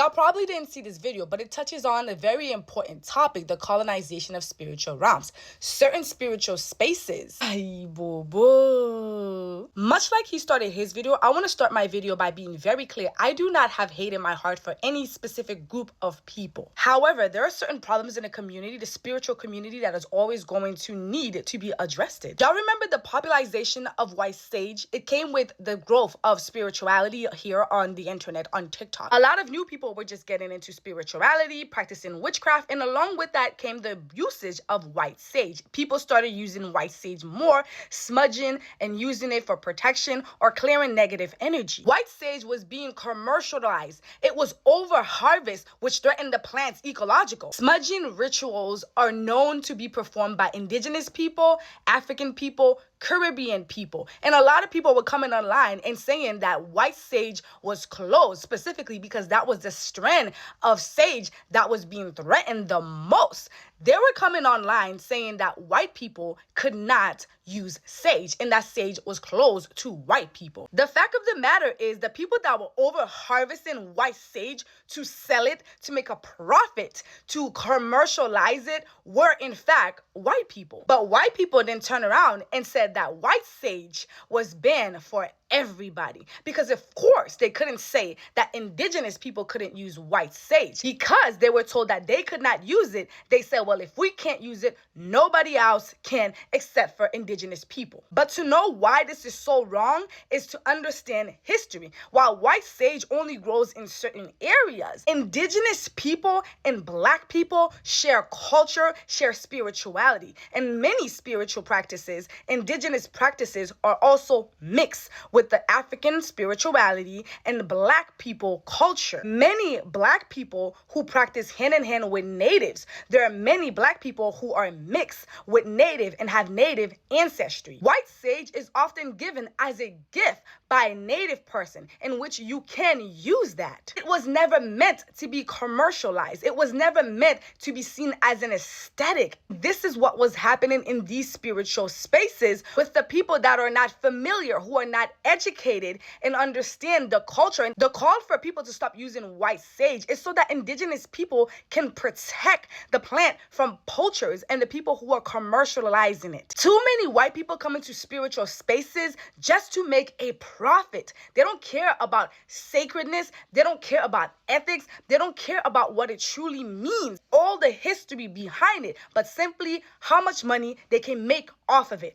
Y'all probably didn't see this video, but it touches on a very important topic, the colonization of spiritual realms, certain spiritual spaces. Ay, boo boo. Much like he started his video, I want to start my video by being very clear. I do not have hate in my heart for any specific group of people. However, there are certain problems in a community, the spiritual community, that is always going to need to be addressed. Y'all remember the popularization of white sage? It came with the growth of spirituality here on the internet, on TikTok. A lot of new people were just getting into spirituality, practicing witchcraft, and along with that came the usage of white sage. People started using white sage more, smudging and using it for protection or clearing negative energy. White sage was being commercialized. It was overharvest, which threatened the plant's ecological. Smudging rituals are known to be performed by indigenous people, African people, Caribbean people. And a lot of people were coming online and saying that white sage was closed, specifically because that was the strand of sage that was being threatened the most. They were coming online saying that white people could not use sage and that sage was closed to white people. The fact of the matter is the people that were over harvesting white sage to sell it, to make a profit, to commercialize it, were in fact white people. But white people then turned around and said that white sage was banned for everybody, because of course they couldn't say that indigenous people couldn't use white sage because they were told that they could not use it. They said, well, if we can't use it, nobody else can except for indigenous people. But to know why this is so wrong is to understand history. While white sage only grows in certain areas, indigenous people and black people share culture, share spirituality, and many spiritual practices, indigenous practices, are also mixed with the African spirituality and black people culture. Many black people who practice hand in hand with natives. There are many black people who are mixed with native and have native ancestry. White sage is often given as a gift by a native person, in which you can use that. It was never meant to be commercialized. It was never meant to be seen as an aesthetic. This is what was happening in these spiritual spaces with the people that are not familiar, who are not educated and understand the culture. And the call for people to stop using white sage is so that indigenous people can protect the plant from poachers and the people who are commercializing it. Too many white people come into spiritual spaces just to make a profit. They don't care about sacredness. They don't care about ethics. They don't care about what it truly means, all the history behind it, but simply how much money they can make off of it.